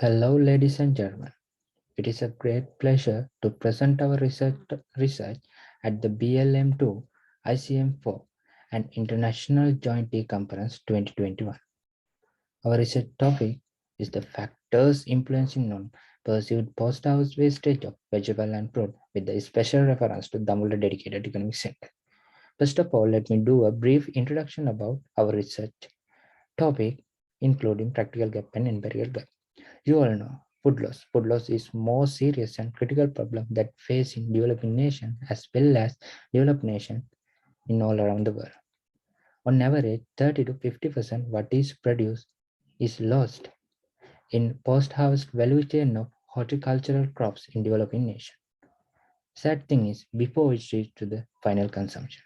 Hello, ladies and gentlemen. It is a great pleasure to present our research at the BLM2 ICM4 and International Joint Tea Conference 2021. Our research topic is the factors influencing non-perceived post-house wastage of vegetable and fruit with a special reference to DAMBULLA Dedicated Economic Center. First of all, let me do a brief introduction about our research topic, including practical gap and empirical gap. You all know food loss. Food loss is more serious and critical problem that facing developing nation as well as developed nation in all around the world. On average, 30 to 50% what is produced is lost in post-harvest value chain of horticultural crops in developing nation. Sad thing is before it reaches to the final consumption.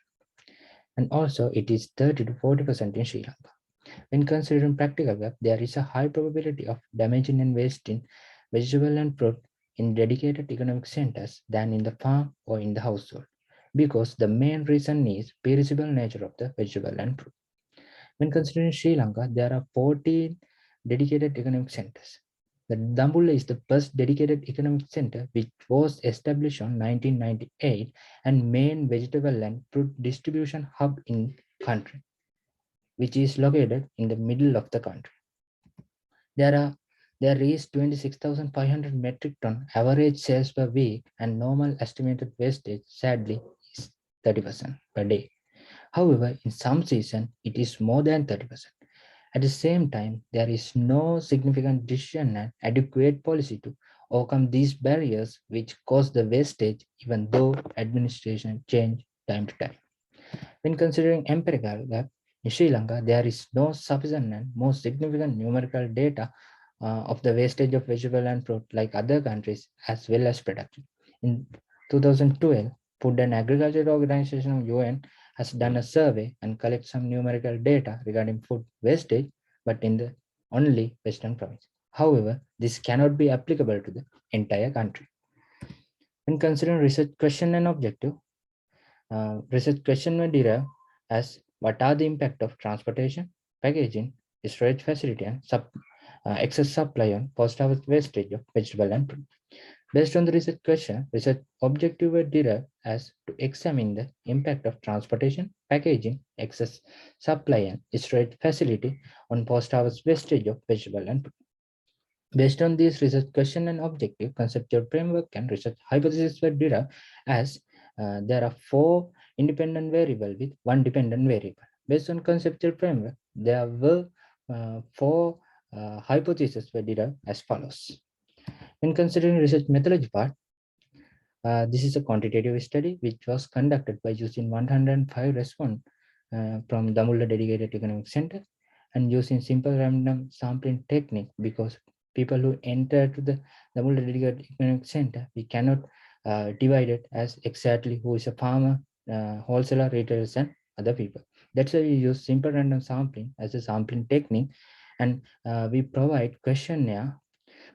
And also it is 30 to 40% in Sri Lanka. When considering practical gap, there is a high probability of damaging and wasting vegetable and fruit in dedicated economic centers than in the farm or in the household, because the main reason is perishable nature of the vegetable and fruit. When considering Sri Lanka, there are 14 dedicated economic centers. The Dambulla is the first dedicated economic center which was established on 1998 and main vegetable and fruit distribution hub in country, which is located in the middle of the country. There is 26,500 metric ton average sales per week, and normal estimated wastage sadly is 30% per day. However, in some season it is more than 30%. At the same time, there is no significant decision and adequate policy to overcome these barriers which cause the wastage, even though administration change time to time. When considering empirical gap, in Sri Lanka, there is no sufficient and more significant numerical data of the wastage of vegetable and fruit like other countries as well as production. In 2012, Food and Agriculture Organization of UN has done a survey and collect some numerical data regarding food wastage, but in the only Western province. However, this cannot be applicable to the entire country. When considering research question and objective, research question were derived as what are the impact of transportation, packaging, storage facility, and excess supply on post-harvest wastage of vegetable and fruit. Based on the research question, research objective were derived as to examine the impact of transportation, packaging, excess supply, and storage facility on post-harvest wastage of vegetable and fruit. Based on these research question and objective, conceptual framework and research hypotheses were derived as there are 4 independent variables with 1 dependent variable. Based on conceptual framework, there were 4 hypotheses were derived as follows. When considering research methodology part, this is a quantitative study which was conducted by using 105 response from Dambulla Dedicated Economic Center and using simple random sampling technique, because people who enter to the Dambulla Dedicated Economic Center, we cannot divide it as exactly who is a farmer, wholesaler, retailers, and other people. That's why we use simple random sampling as a sampling technique, and we provided questionnaire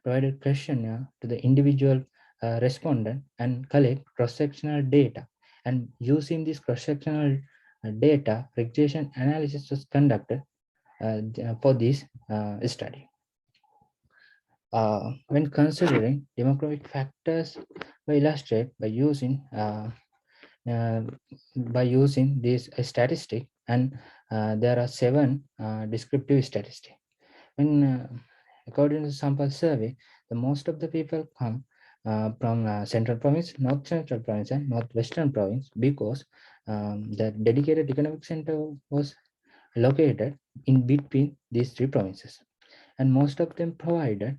to the individual respondent and collect cross-sectional data. And using this cross-sectional data, regression analysis was conducted for this study. When considering demographic factors, we illustrate by using this statistic, and there are 7 descriptive statistics. When according to sample survey, the most of the people come from Central Province, North Central Province, and Northwestern Province, because the dedicated economic center was located in between these 3 provinces, and most of them provided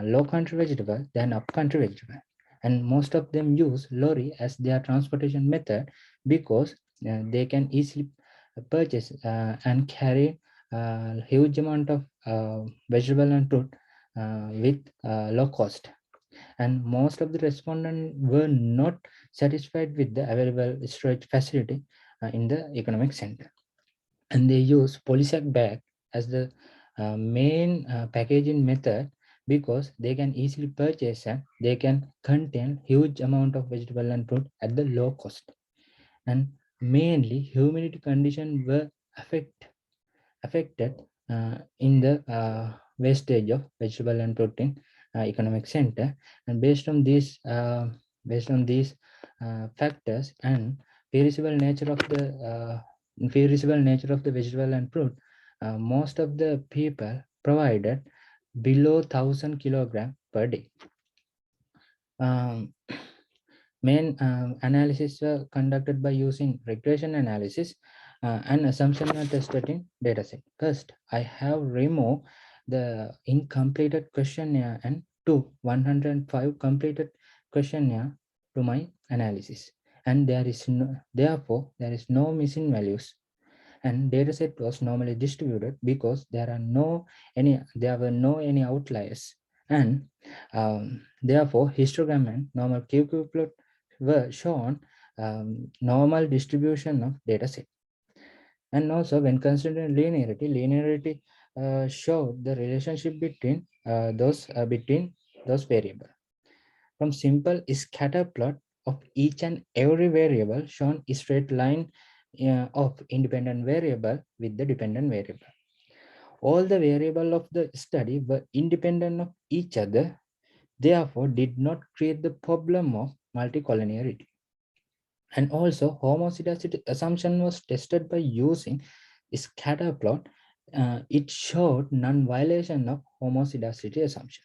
low country vegetable than up country vegetable, and most of them use lorry as their transportation method, because they can easily purchase and carry huge amount of vegetable and fruit with low cost. And most of the respondents were not satisfied with the available storage facility in the economic center, and they use polysac bag as the main packaging method, because they can easily purchase and they can contain huge amount of vegetable and fruit at the low cost. And mainly humidity conditions were affected in the wastage of vegetable and protein economic center. And based on these factors and perishable nature of the perishable nature of the vegetable and fruit, most of the people provided below 1,000 kilogram per day. Um, Main analysis were conducted by using regression analysis and assumption are tested in dataset. First, I have removed the incompleted questionnaire and took 105 completed questionnaire to my analysis. And therefore, there is no missing values. And dataset was normally distributed because there were no any outliers. And therefore, histogram and normal QQ plot were shown normal distribution of dataset. And also, when considering linearity showed the relationship between those variables. From simple scatter plot of each and every variable shown a straight line of independent variable with the dependent variable. All the variables of the study were independent of each other, therefore did not create the problem of multicollinearity. And also, homozygosity assumption was tested by using scatter plot. It showed non-violation of homozygosity assumption.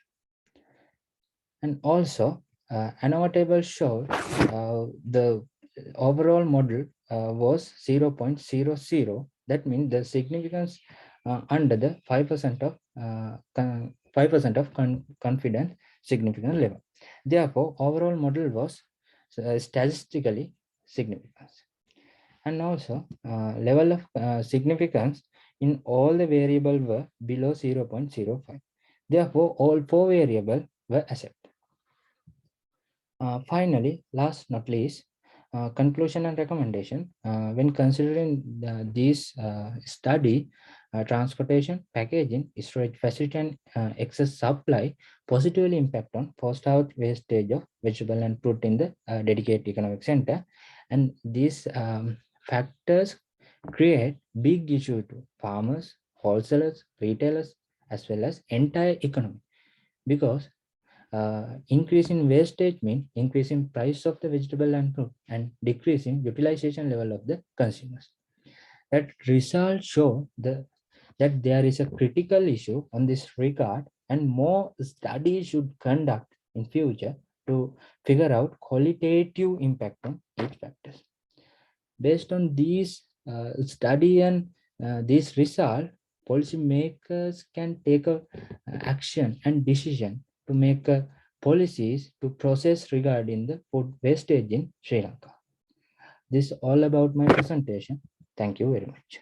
And also, another table showed the overall model was 0.00. That means the significance under the 5% of 5% of confidence significance level. Therefore, overall model was statistically significant. And also, level of significance in all the variables were below 0.05. Therefore, all four variables were accepted. Finally, last not least, conclusion and recommendation. When considering this study, transportation, packaging, storage facility, and excess supply positively impact on post-out wastage of vegetable and fruit in the dedicated economic center. And these factors create big issue to farmers, wholesalers, retailers, as well as entire economy, because increase in wastage means increase in price of the vegetable and fruit and decrease in utilization level of the consumers. That result show that there is a critical issue on this regard, and more studies should conduct in future to figure out qualitative impact on each factors. Based on these study and this result, policymakers can take a action and decision to make policies to process regarding the food wastage in Sri Lanka. This is all about my presentation. Thank you very much.